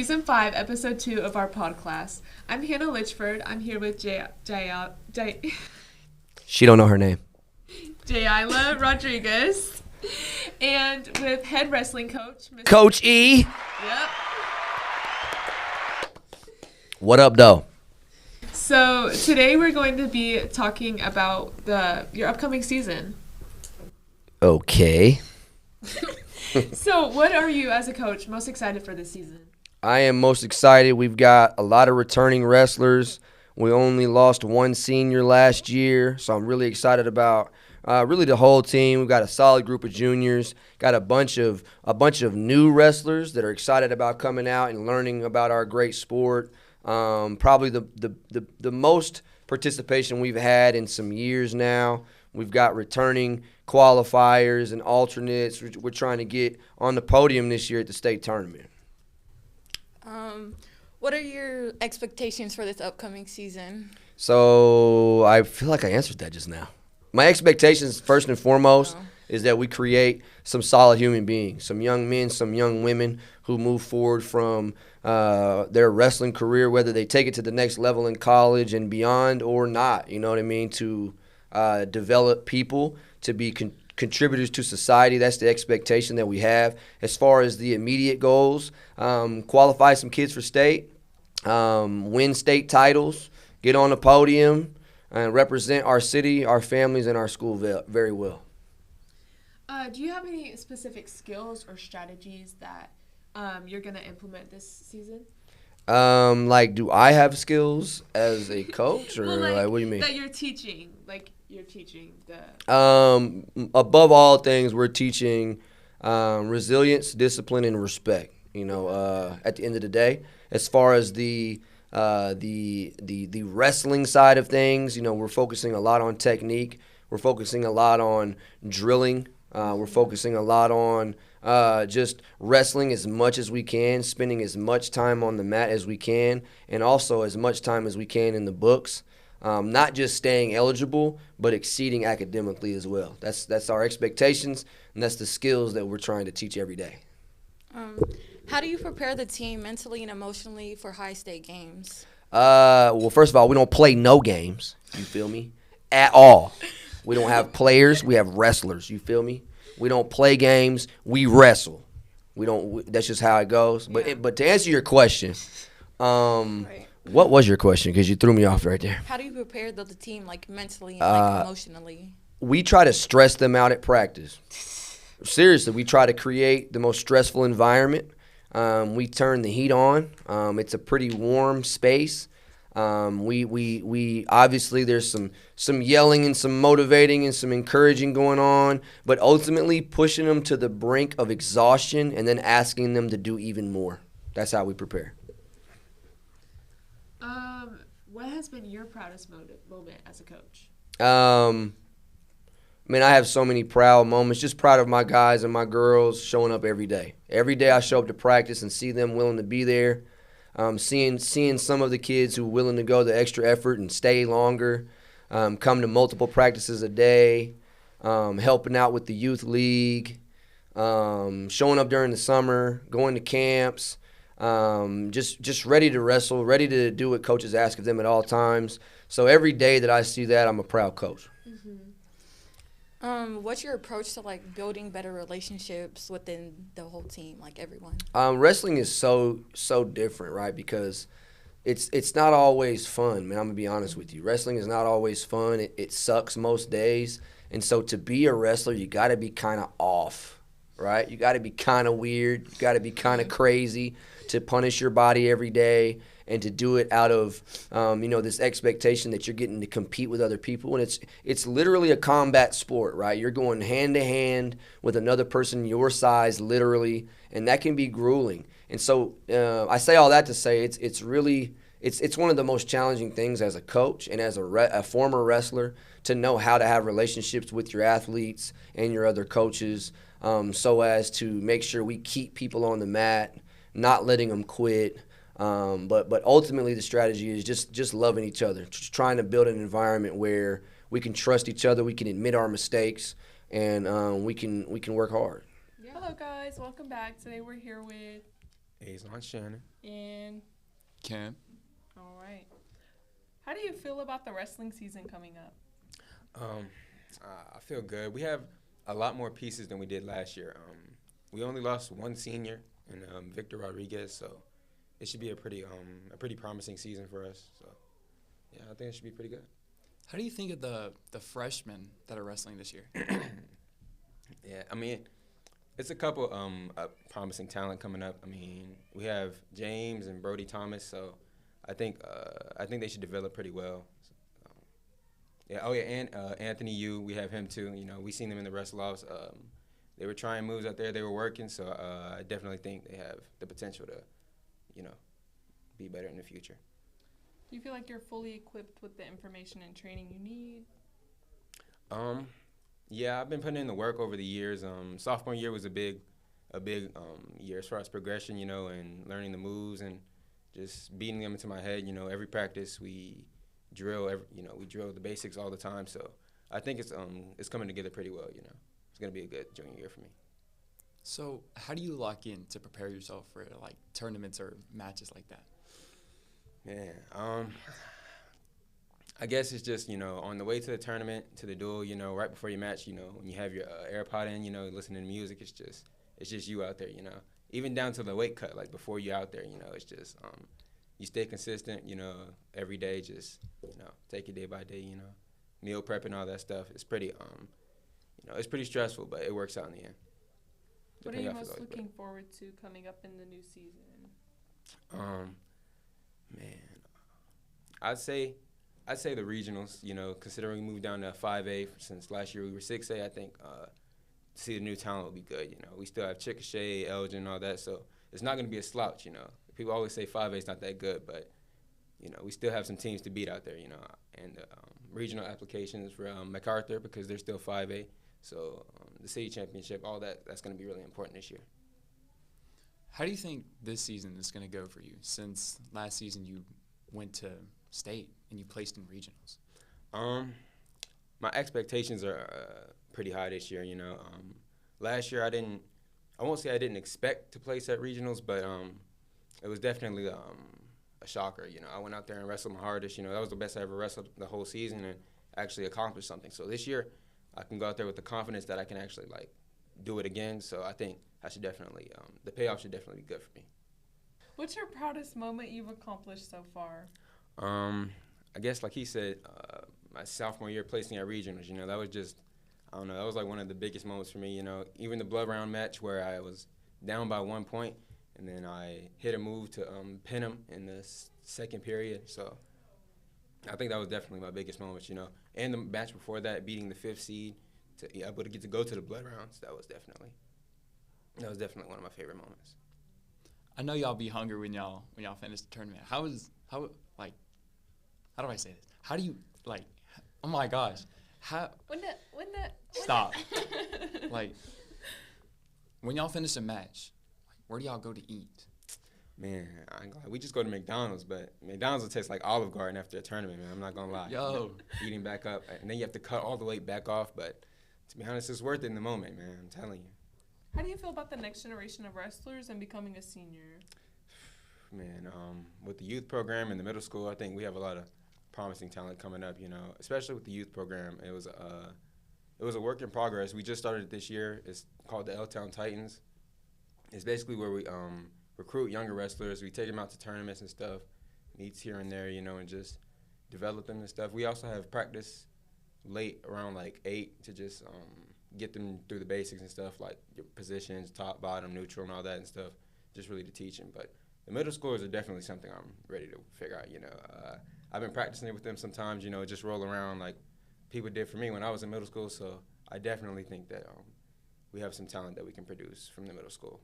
Season 5, Episode 2 of our Podclass. I'm Hannah Litchford. I'm here with She don't know her name. Jayla Rodriguez. And with head wrestling coach, Coach E. Yep. What up, though? So today we're going to be talking about your upcoming season. Okay. So what are you, as a coach, most excited for this season? I am most excited. We've got a lot of returning wrestlers. We only lost one senior last year, so I'm really excited about really the whole team. We've got a solid group of juniors. Got a bunch of new wrestlers that are excited about coming out and learning about our great sport. Probably the most participation we've had in some years now. We've got returning qualifiers and alternates. We're trying to get on the podium this year at the state tournament. What are your expectations for this upcoming season? So I feel like I answered that just now. My expectations, first and foremost, is that we create some solid human beings, some young men, some young women who move forward from their wrestling career, whether they take it to the next level in college and beyond or not, you know what I mean, to develop people to be contributors to society. That's the expectation that we have. As far as the immediate goals, qualify some kids for state, win state titles, get on the podium, and represent our city, our families, and our school very well. Do you have any specific skills or strategies that you're going to implement this season? Do I have skills as a coach, or well, what do you mean? That you're teaching, you're teaching the. Above all things, we're teaching resilience, discipline, and respect. At the end of the day, as far as the wrestling side of things, we're focusing a lot on technique. We're focusing a lot on drilling. We're focusing a lot on just wrestling as much as we can, spending as much time on the mat as we can, and also as much time as we can in the books. Not just staying eligible, but exceeding academically as well. That's our expectations, and that's the skills that we're trying to teach every day. How do you prepare the team mentally and emotionally for high-state games? Well, first of all, we don't play no games. You feel me? At all. We don't have players. We have wrestlers. You feel me? We don't play games. We wrestle. That's just how it goes. Yeah. But to answer your question, Right. What was your question? Because you threw me off right there. How do you prepare the team mentally and emotionally? We try to stress them out at practice. Seriously, we try to create the most stressful environment. We turn the heat on. It's a pretty warm space. We obviously there's some yelling and some motivating and some encouraging going on, but ultimately pushing them to the brink of exhaustion and then asking them to do even more. That's how we prepare. What has been your proudest moment as a coach? I have so many proud moments. Just proud of my guys and my girls showing up every day. Every day I show up to practice and see them willing to be there. Seeing some of the kids who are willing to go the extra effort and stay longer, come to multiple practices a day, helping out with the youth league, showing up during the summer, going to camps, just ready to wrestle, ready to do what coaches ask of them at all times. So every day that I see that, I'm a proud coach. Mm-hmm. What's your approach to building better relationships within the whole team, everyone? Wrestling is so different, right? Because it's not always fun, man. I'm gonna be honest with you. Wrestling is not always fun. It sucks most days, and so to be a wrestler, you got to be kind of off, right? You got to be kind of weird. You got to be kind of crazy to punish your body every day and to do it out of this expectation that you're getting to compete with other people. And it's literally a combat sport, right? You're going hand to hand with another person your size, literally, and that can be grueling. And so I say all that to say it's really one of the most challenging things as a coach and as a former wrestler to know how to have relationships with your athletes and your other coaches, so as to make sure we keep people on the mat, not letting them quit. But ultimately the strategy is just loving each other, just trying to build an environment where we can trust each other, we can admit our mistakes, and we can work hard. Yeah. Hello guys, welcome back. Today we're here with Aizon Shannon. And Cam. all right. How do you feel about the wrestling season coming up? I feel good. We have a lot more pieces than we did last year. We only lost one senior in Victor Rodriguez, so it should be a pretty promising season for us. So yeah, I think it should be pretty good. How do you think of the freshmen that are wrestling this year? Yeah, I mean, it's a couple promising talent coming up. I mean, we have James and Brody Thomas, so I think they should develop pretty well. Yeah. Oh yeah, and Anthony Yu, we have him too. You know, we seen them in the wrestle-offs. They were trying moves out there. They were working. So I definitely think they have the potential to, you know, be better in the future. Do you feel like you're fully equipped with the information and training you need? Yeah, I've been putting in the work over the years. Sophomore year was a big year as far as progression, you know, and learning the moves and just beating them into my head. You know, every practice we drill, we drill the basics all the time. So I think it's coming together pretty well. You know, it's gonna be a good junior year for me. So how do you lock in to prepare yourself for like tournaments or matches like that? Man, I guess it's just, you know, on the way to the tournament, to the duel, you know, right before your match, you know, when you have your AirPod in, you know, listening to music, it's just you out there, you know. Even down to the weight cut, like before you're out there, you know, it's just you stay consistent, you know, every day, just, you know, take it day by day, you know. Meal prep and all that stuff. It's pretty, you know, it's pretty stressful, but it works out in the end. What are you most looking forward to coming up in the new season? Man, I'd say the regionals, you know, considering we moved down to 5A since last year we were 6A, I think to see the new talent would be good, you know. We still have Chickasha, Elgin, and all that, so it's not going to be a slouch, you know. People always say 5A is not that good, but, you know, we still have some teams to beat out there, you know. And regional applications for MacArthur because they're still 5A. So the city championship, all that's going to be really important this year. How do you think this season is going to go for you since last season you went to state and you placed in regionals? My expectations are pretty high this year, you know. Last year I won't say I didn't expect to place at regionals, but it was definitely a shocker, you know. I went out there and wrestled my hardest, you know. That was the best I ever wrestled the whole season and actually accomplished something. So this year I can go out there with the confidence that I can actually, like, do it again. So I think I should definitely, the payoff should definitely be good for me. What's your proudest moment you've accomplished so far? I guess, like he said, my sophomore year placing at regionals, you know, that was just, I don't know, that was like one of the biggest moments for me, you know. Even the blood round match where I was down by 1 point, and then I hit a move to pin him in the second period. So I think that was definitely my biggest moment, you know. And the match before that, beating the 5th seed, to be able to get to go to the blood rounds, that was definitely one of my favorite moments. I know y'all be hungry when y'all finish the tournament. How do I say this? How do you, like, oh my gosh. Stop. Like, when y'all finish a match, like, where do y'all go to eat? Man, I ain't gonna lie. We just go to McDonald's, but McDonald's will taste like Olive Garden after a tournament, man. I'm not gonna lie. Yo. Eating back up, and then you have to cut all the weight back off, but to be honest, it's worth it in the moment, man. I'm telling you. How do you feel about the next generation of wrestlers and becoming a senior? Man, with the youth program in the middle school, I think we have a lot of promising talent coming up, you know, especially with the youth program. It was a work in progress. We just started it this year. It's called the L-Town Titans. It's basically where we recruit younger wrestlers. We take them out to tournaments and stuff, meets here and there, you know, and just develop them and stuff. We also have practice late around like 8 to just get them through the basics and stuff, like your positions, top, bottom, neutral, and all that and stuff, just really to teach them. But the middle schoolers are definitely something I'm ready to figure out, you know. I've been practicing it with them sometimes, you know, just roll around like people did for me when I was in middle school. So I definitely think that we have some talent that we can produce from the middle school.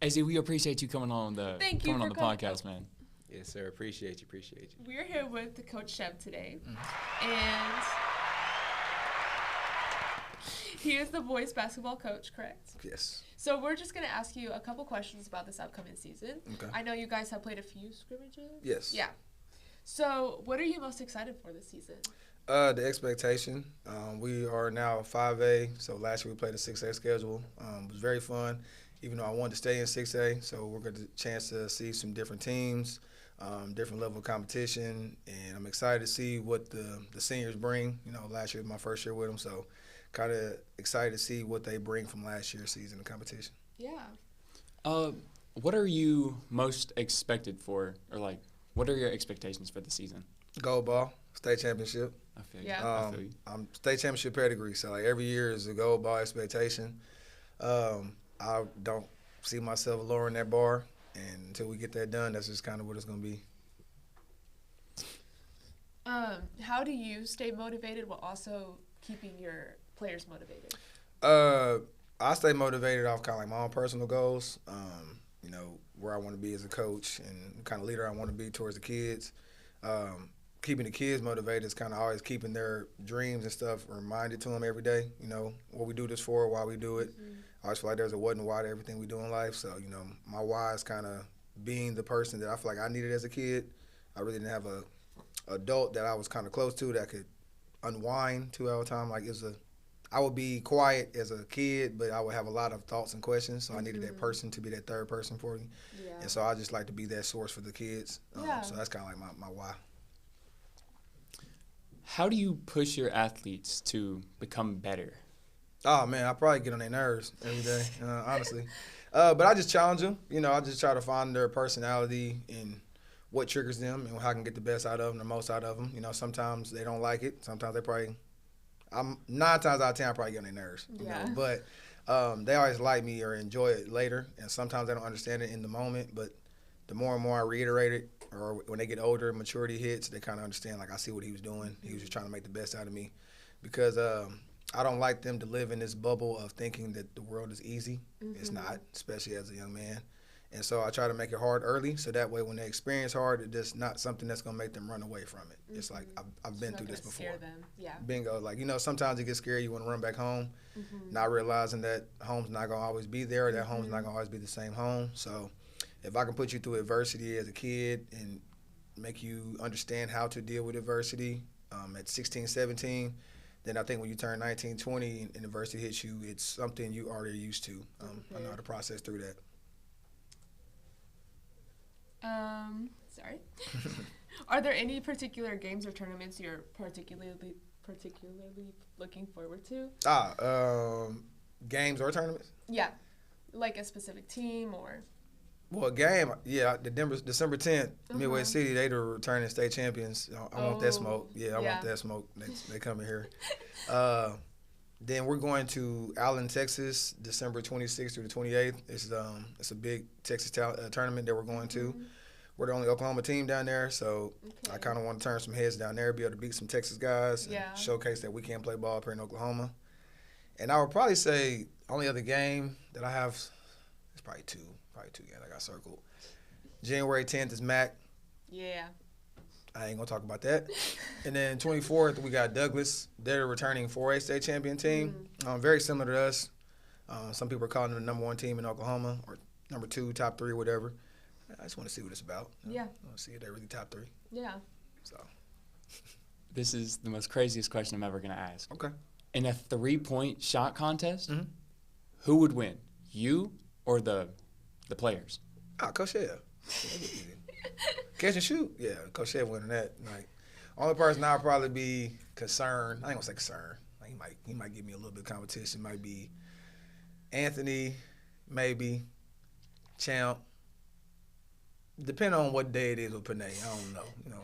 AZ, we appreciate you coming on the podcast, man. Yes, sir. Appreciate you. We're here with Coach Shev today, and he is the boys basketball coach, correct? Yes. So we're just going to ask you a couple questions about this upcoming season. Okay. I know you guys have played a few scrimmages. Yes. Yeah. So what are you most excited for this season? The expectation. We are now 5A, so last year we played a 6A schedule. It was very fun. even though I wanted to stay in 6A. So we're going to get a chance to see some different teams, different level of competition, and I'm excited to see what the seniors bring. You know, last year was my first year with them, so kind of excited to see what they bring from last year's season of competition. Yeah. What are you most expected for, or like, what are your expectations for the season? Gold ball, state championship. I feel Yeah. you. I feel you. I'm state championship pedigree, so like every year is a gold ball expectation. I don't see myself lowering that bar, and until we get that done, that's just kind of what it's going to be. How do you stay motivated while also keeping your players motivated? I stay motivated off kind of like my own personal goals. You know, where I want to be as a coach and the kind of leader I want to be towards the kids. Keeping the kids motivated is kind of always keeping their dreams and stuff reminded to them every day. You know, what we do this for, why we do it. I always feel like there's a what and why to everything we do in life. So, you know, my why is kind of being the person that I feel like I needed as a kid. I really didn't have a adult that I was kind of close to that could unwind to all the time. Like I would be quiet as a kid, but I would have a lot of thoughts and questions. So I needed that person to be that third person for me. Yeah. And so I just like to be that source for the kids. Yeah. So that's kind of like my why. How do you push your athletes to become better? Oh, man, I probably get on their nerves every day, honestly. But I just challenge them. You know, I just try to find their personality and what triggers them and how I can get the best out of them, the most out of them. You know, sometimes they don't like it. Sometimes they probably – 9 times out of 10, I probably get on their nerves. Yeah. You know? But they always like me or enjoy it later, and sometimes they don't understand it in the moment. But the more and more I reiterate it, or when they get older, maturity hits, they kind of understand, like, I see what he was doing. He was just trying to make the best out of me because I don't like them to live in this bubble of thinking that the world is easy. It's not, especially as a young man. And so I try to make it hard early so that way when they experience hard, it's just not something that's going to make them run away from it. It's like, I've been through this before. Scare them. Yeah. Bingo. Like, you know, sometimes you get scared, you want to run back home, not realizing that home's not going to always be there, that home's not going to always be the same home. So if I can put you through adversity as a kid and make you understand how to deal with adversity at 16, 17, then I think when you turn 19, 20 and adversity hits you, it's something you already used to. I know how to process through that. Sorry. Are there any particular games or tournaments you're particularly looking forward to? Games or tournaments? Yeah. Like a specific team or... Well, a game, yeah, December 10th, Midway City, they the returning state champions. I want that smoke. Yeah, I want that smoke. They coming here. Then we're going to Allen, Texas, December 26th through the 28th. It's a big Texas tournament that we're going to. We're the only Oklahoma team down there, so I kind of want to turn some heads down there, be able to beat some Texas guys, and showcase that we can play ball up here in Oklahoma. And I would probably say only other game that I have is probably two games I got circled. January 10th is MAC. Yeah. I ain't going to talk about that. And then 24th, we got Douglas. They're the returning 4A state champion team. Very similar to us. Some people are calling them the number 1 team in Oklahoma or number 2, top 3, whatever. I just want to see what it's about. Yeah. I want to see if they're really top 3. Yeah. So. This is the most craziest question I'm ever going to ask. Okay. In a 3-point shot contest, who would win? You or the players? Coach Shea. Catch and shoot. Yeah, Coach Shea winning that. Like, only person I'll probably be concerned. I ain't gonna say concerned. Like, he might give me a little bit of competition. Might be Anthony, maybe Champ. Depending on what day it is with Panay, I don't know. You know,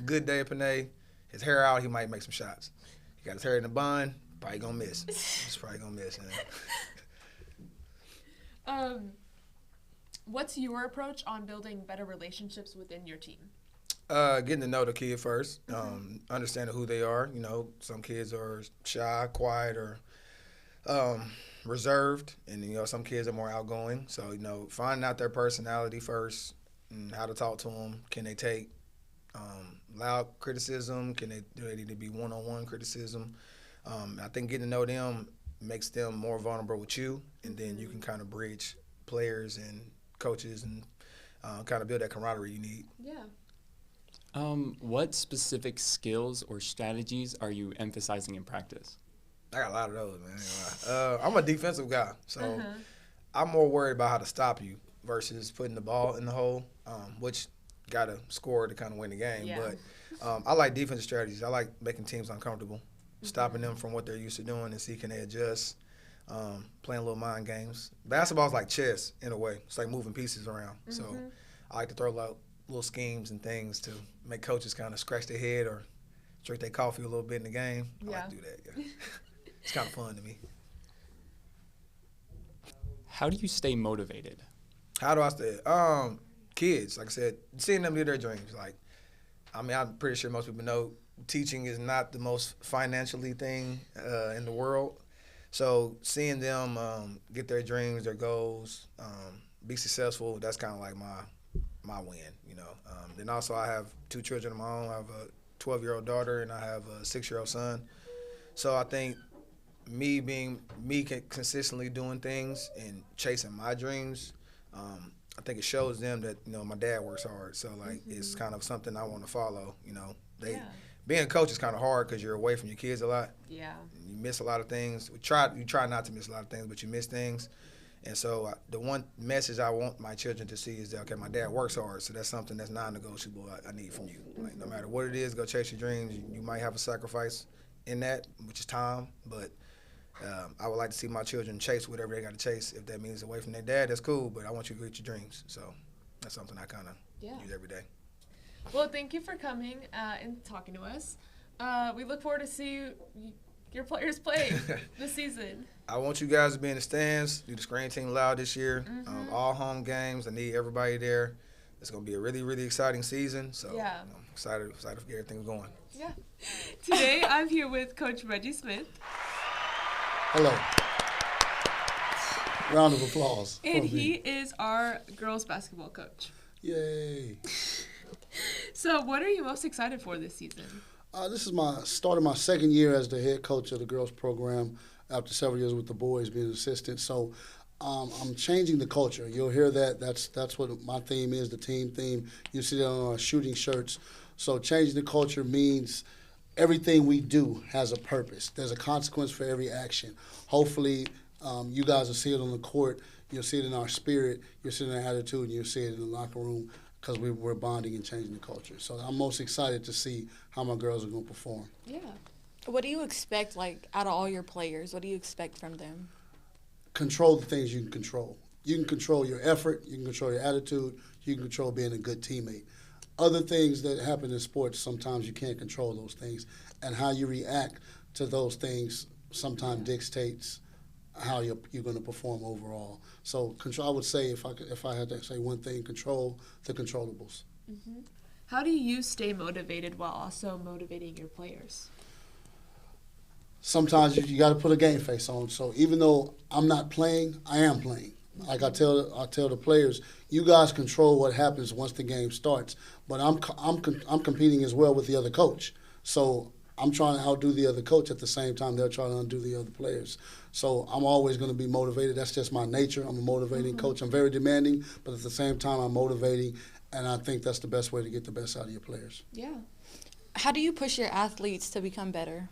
good day of Panay, his hair out, he might make some shots. He got his hair in a bun, probably gonna miss. He's probably gonna miss. What's your approach on building better relationships within your team? Getting to know the kid first, understanding who they are. You know, some kids are shy, quiet, or reserved, and you know some kids are more outgoing. So you know, finding out their personality first and how to talk to them. Can they take loud criticism? Do they need to be one-on-one criticism? I think getting to know them makes them more vulnerable with you, and then you can kind of bridge players and coaches and kind of build that camaraderie you need. Yeah. What specific skills or strategies are you emphasizing in practice? I got a lot of those, man. I'm a defensive guy, so I'm more worried about how to stop you versus putting the ball in the hole, which got to score to kind of win the game. Yeah. But I like defensive strategies. I like making teams uncomfortable, stopping them from what they're used to doing and see can they adjust, playing little mind games. Basketball's like chess in a way. It's like moving pieces around. So I like to throw out little schemes and things to make coaches kind of scratch their head or drink their coffee a little bit in the game. I like to do that. Yeah. It's kind of fun to me. How do you stay motivated? How do I stay? Kids, like I said, seeing them live their dreams. Like, I mean, I'm pretty sure most people know teaching is not the most financially thing in the world. So seeing them get their dreams, their goals, be successful, that's kind of like my win, you know. Then also I have 2 children of my own. I have a 12-year-old daughter and I have a 6-year-old son. So I think me consistently doing things and chasing my dreams, I think it shows them that, you know, my dad works hard. So, like, it's kind of something I want to follow, you know. Being a coach is kind of hard because you're away from your kids a lot. Yeah. You miss a lot of things. You try not to miss a lot of things, but you miss things. And so the one message I want my children to see is that, okay, my dad works hard, so that's something that's non-negotiable I need from you. Like, no matter what it is, go chase your dreams. You might have a sacrifice in that, which is time, but I would like to see my children chase whatever they got to chase. If that means away from their dad, that's cool, but I want you to reach your dreams. So that's something I kind of use every day. Well, thank you for coming and talking to us. We look forward to see your players play this season. I want you guys to be in the stands, do the screen team loud this year. All home games. I need everybody there. It's going to be a really, really exciting season. So I'm excited to get everything going. Yeah. Today I'm here with Coach Reggie Smith. Hello. Round of applause. And he is our girls basketball coach. Yay. So what are you most excited for this season? This is my second year as the head coach of the girls program after several years with the boys being an assistant. So I'm changing the culture. You'll hear that. That's what my theme is, the team theme. You see that on our shooting shirts. So changing the culture means everything we do has a purpose. There's a consequence for every action. Hopefully, you guys will see it on the court. You'll see it in our spirit. You'll see it in our attitude, and you'll see it in the locker room because we're bonding and changing the culture. So I'm most excited to see how my girls are going to perform. Yeah. What do you expect, like, out of all your players? What do you expect from them? Control the things you can control. You can control your effort. You can control your attitude. You can control being a good teammate. Other things that happen in sports, sometimes you can't control those things. And how you react to those things sometimes dictates how you're going to perform overall. So I would say, if I had to say one thing, control the controllables. How do you stay motivated while also motivating your players? Sometimes you got to put a game face on. So even though I'm not playing, I am playing. Like I tell the players, you guys control what happens once the game starts. But I'm competing as well with the other coach. So I'm trying to outdo the other coach at the same time they're trying to undo the other players. So I'm always going to be motivated. That's just my nature. I'm a motivating coach. I'm very demanding, but at the same time I'm motivating, and I think that's the best way to get the best out of your players. Yeah. How do you push your athletes to become better?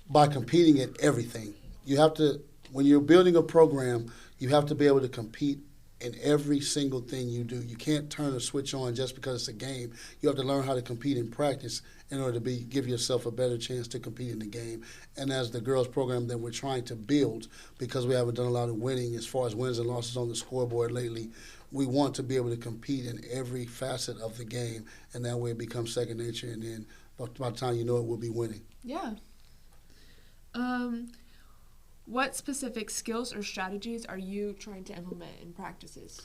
By competing at everything. You have to, when you're building a program, you have to be able to compete in every single thing you do. You can't turn a switch on just because it's a game. You have to learn how to compete in practice in order to give yourself a better chance to compete in the game. And as the girls program that we're trying to build, because we haven't done a lot of winning as far as wins and losses on the scoreboard lately, we want to be able to compete in every facet of the game, and that way it becomes second nature, and then by the time you know it, we'll be winning. Yeah. What specific skills or strategies are you trying to implement in practices?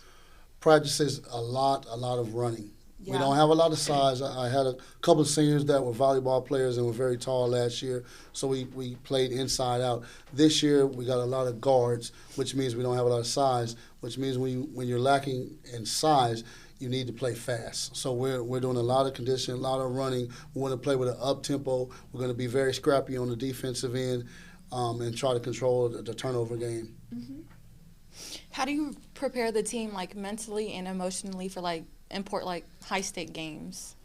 Practices a lot of running. Yeah. We don't have a lot of size. I had a couple of seniors that were volleyball players and were very tall last year, so we played inside out. This year we got a lot of guards, which means we don't have a lot of size, which means when you're lacking in size, you need to play fast. So we're doing a lot of conditioning, a lot of running. We want to play with an up-tempo. We're going to be very scrappy on the defensive end and try to control the turnover game. How do you prepare the team, like, mentally and emotionally for, like, important, high-stake games?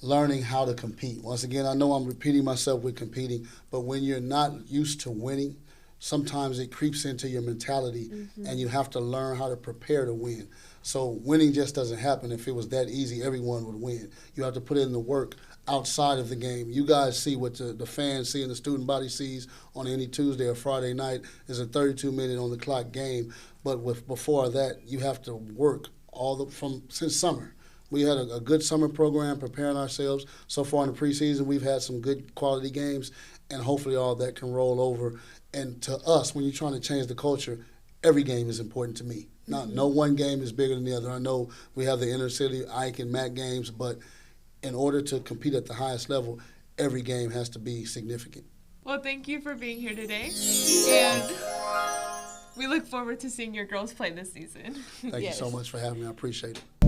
Learning how to compete. Once again, I know I'm repeating myself with competing, but when you're not used to winning, sometimes it creeps into your mentality, and you have to learn how to prepare to win. So winning just doesn't happen. If it was that easy, everyone would win. You have to put in the work outside of the game. You guys see what the fans see and the student body sees on any Tuesday or Friday night is a 32-minute on the clock game. But before that, you have to work since summer. We had a good summer program preparing ourselves. So far in the preseason, we've had some good quality games, and hopefully all that can roll over. And to us, when you're trying to change the culture, every game is important to me. No one game is bigger than the other. I know we have the inner city Ike and MAC games, but in order to compete at the highest level, every game has to be significant. Well, thank you for being here today, and we look forward to seeing your girls play this season. Thank you so much for having me. I appreciate it.